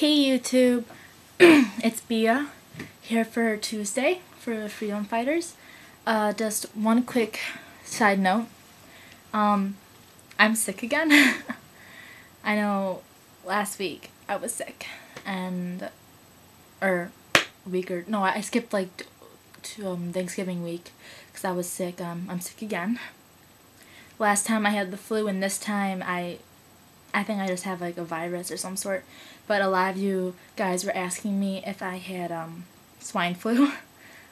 Hey YouTube, it's Bea here for Tuesday for Freedom Fighters. Just one quick side note. I'm sick again. I know last week I was sick I skipped like Thanksgiving week because I was sick. I'm sick again. Last time I had the flu, and this time I think I just have like a virus or some sort. But a lot of you guys were asking me if I had swine flu.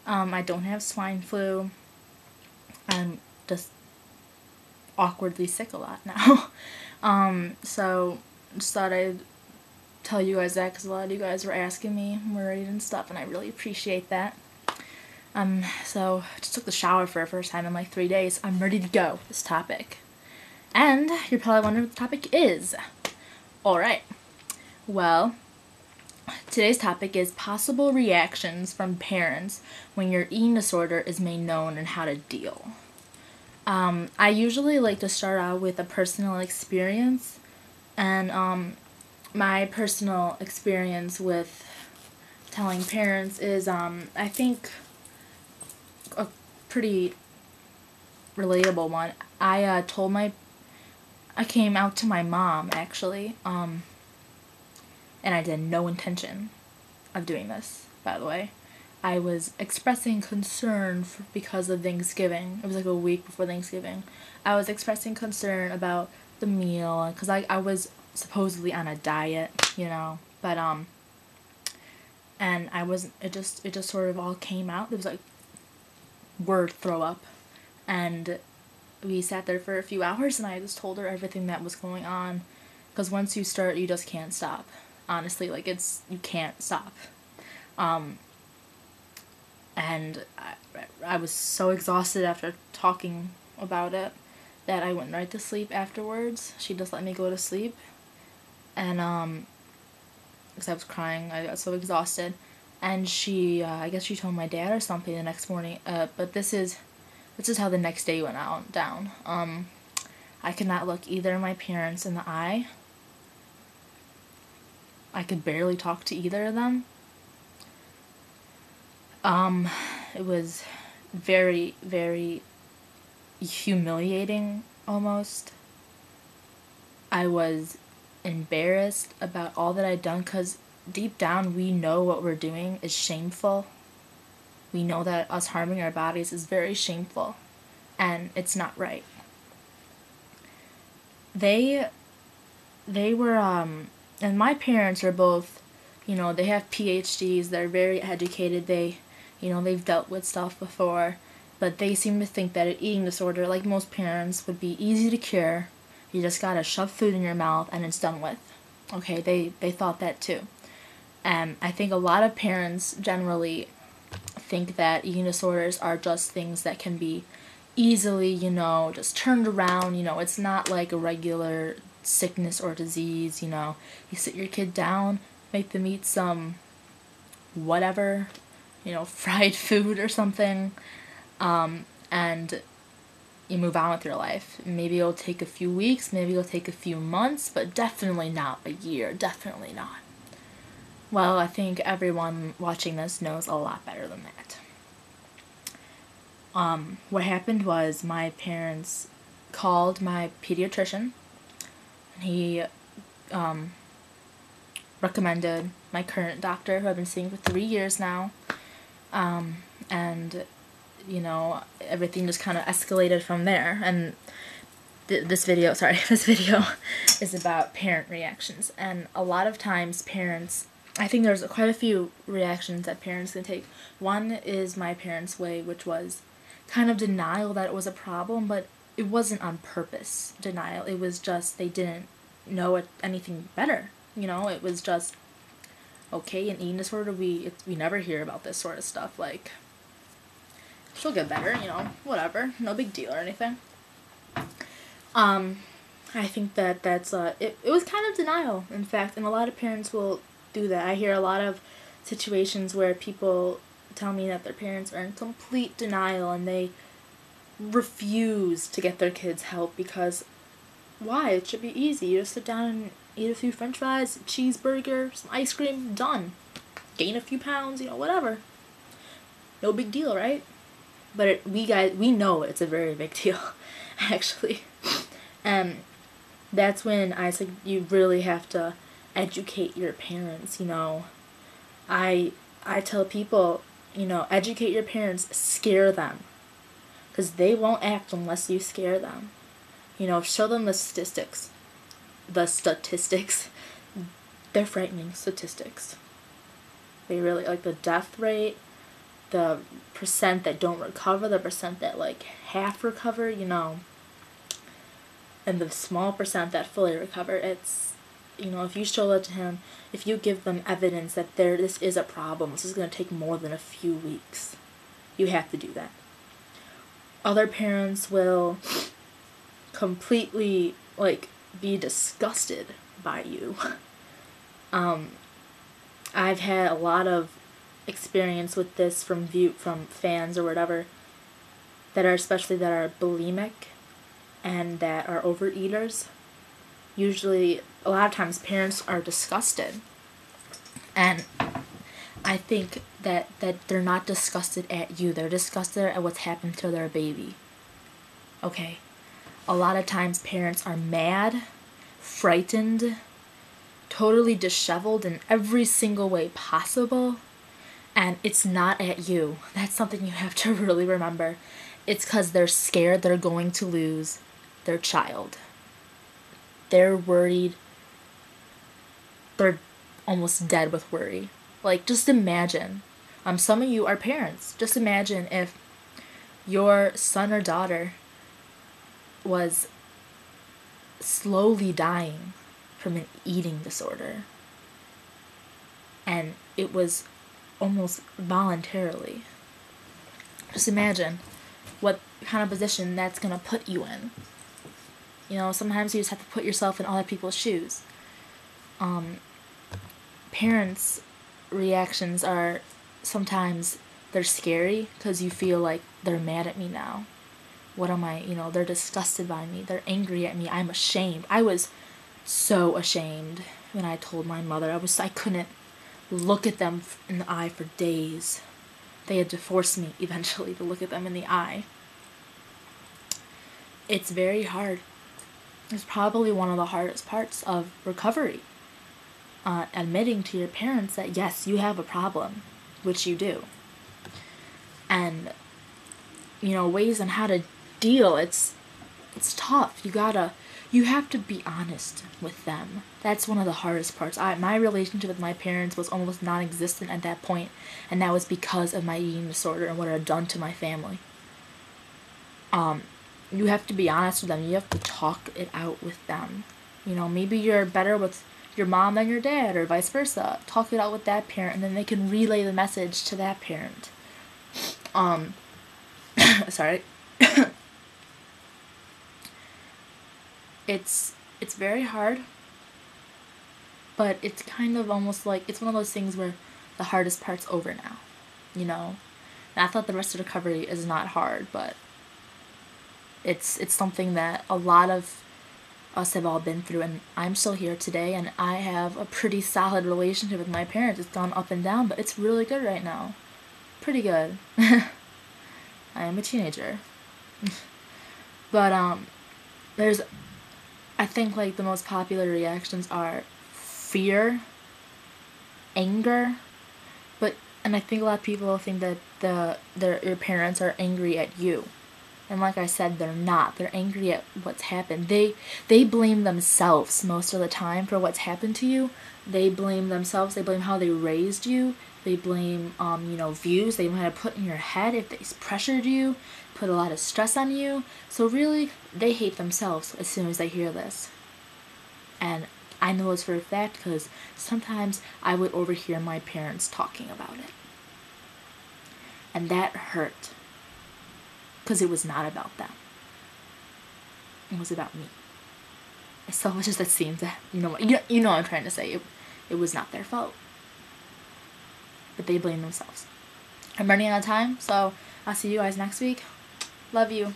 I don't have swine flu. I'm just awkwardly sick a lot now. So just thought I'd tell you guys that because a lot of you guys were asking me, worried and stuff, and I really appreciate that. So I just took the shower for the first time in like 3 days. I'm ready to go with this topic. And you're probably wondering what the topic is. Alright. Well, today's topic is possible reactions from parents when your eating disorder is made known and how to deal. I usually like to start out with a personal experience, and my personal experience with telling parents is I think a pretty relatable one. I came out to my mom, actually, and I had no intention of doing this, by the way. I was expressing concern because of Thanksgiving. It was like a week before Thanksgiving. I was expressing concern about the meal, because I was supposedly on a diet, but, and I wasn't, it just sort of all came out. It was like, word throw up, and we sat there for a few hours, and I just told her everything that was going on, because once you start, you just can't stop. Honestly, like, you can't stop. And I was so exhausted after talking about it that I went right to sleep afterwards. She just let me go to sleep, and, because I was crying, I got so exhausted, and she, I guess she told my dad or something the next morning, but this is how the next day went down. I could not look either of my parents in the eye. I could barely talk to either of them. It was very, very humiliating, almost. I was embarrassed about all that I'd done, because deep down we know what we're doing is shameful. We know that us harming our bodies is very shameful, and it's not right. They were, and my parents are both, they have PhDs, they're very educated, they've dealt with stuff before, but they seem to think that an eating disorder, like most parents, would be easy to cure. You just gotta shove food in your mouth and it's done with. Okay, they thought that too. And I think a lot of parents generally think that eating disorders are just things that can be easily, just turned around. It's not like a regular sickness or disease. You sit your kid down, make them eat some whatever, fried food or something, and you move on with your life. Maybe it'll take a few weeks, maybe it'll take a few months, but definitely not a year, definitely not. Well, I think everyone watching this knows a lot better than that. What happened was my parents called my pediatrician, and he recommended my current doctor, who I've been seeing for 3 years now, and everything just kind of escalated from there. And this video is about parent reactions, and a lot of times parents, I think there's quite a few reactions that parents can take. One is my parents' way, which was kind of denial that it was a problem, but it wasn't on purpose denial. It was just they didn't know anything better. It was just, okay, an eating disorder, we never hear about this sort of stuff. Like, she'll get better, whatever, no big deal or anything. I think that's it was kind of denial, in fact, and a lot of parents will do that. I hear a lot of situations where people tell me that their parents are in complete denial and they refuse to get their kids help because why? It should be easy. You just sit down and eat a few french fries, cheeseburger, some ice cream, done. Gain a few pounds, whatever. No big deal, right? But we know it's a very big deal, actually. And that's when I said you really have to educate your parents, I tell people, educate your parents, scare them. Because they won't act unless you scare them. Show them the statistics. The statistics. They're frightening statistics. They really, like the death rate, the percent that don't recover, the percent that half recover, and the small percent that fully recover. It's, if you show that to him, if you give them evidence that this is a problem, this is going to take more than a few weeks, you have to do that. Other parents will completely, be disgusted by you. I've had a lot of experience with this from fans or whatever that are bulimic and that are overeaters. Usually, a lot of times, parents are disgusted. And I think that they're not disgusted at you. They're disgusted at what's happened to their baby. Okay? A lot of times, parents are mad, frightened, totally disheveled in every single way possible. And it's not at you. That's something you have to really remember. It's because they're scared they're going to lose their child. They're worried. They're almost dead with worry. Just imagine. Some of you are parents. Just imagine if your son or daughter was slowly dying from an eating disorder. And it was almost voluntarily. Just imagine what kind of position that's going to put you in. Sometimes you just have to put yourself in other people's shoes. Parents' reactions are sometimes they're scary because you feel like they're mad at me now. What am I, they're disgusted by me. They're angry at me. I'm ashamed. I was so ashamed when I told my mother. I couldn't look at them in the eye for days. They had to force me eventually to look at them in the eye. It's very hard. It's probably one of the hardest parts of recovery. Admitting to your parents that yes, you have a problem, which you do. And, ways on how to deal. It's tough. You have to be honest with them. That's one of the hardest parts. My relationship with my parents was almost non-existent at that point, and that was because of my eating disorder and what it had done to my family. You have to be honest with them. You have to talk it out with them. Maybe you're better with your mom than your dad, or vice versa. Talk it out with that parent, and then they can relay the message to that parent. Sorry. It's very hard, but it's kind of almost it's one of those things where the hardest part's over now, And I thought the rest of recovery is not hard, but it's something that a lot of us have all been through, and I'm still here today, and I have a pretty solid relationship with my parents. It's gone up and down, but it's really good right now. Pretty good. I am a teenager. But, I think, the most popular reactions are fear, anger, and I think a lot of people think that your parents are angry at you. And like I said, they're not. They're angry at what's happened. They blame themselves most of the time for what's happened to you. They blame themselves. They blame how they raised you. They blame, views they might have put in your head if they pressured you, put a lot of stress on you. So really, they hate themselves as soon as they hear this. And I know this for a fact because sometimes I would overhear my parents talking about it. And that hurt. Because it was not about them. It was about me. As selfish as that seems, you know what I'm trying to say. It was not their fault. But they blame themselves. I'm running out of time, so I'll see you guys next week. Love you.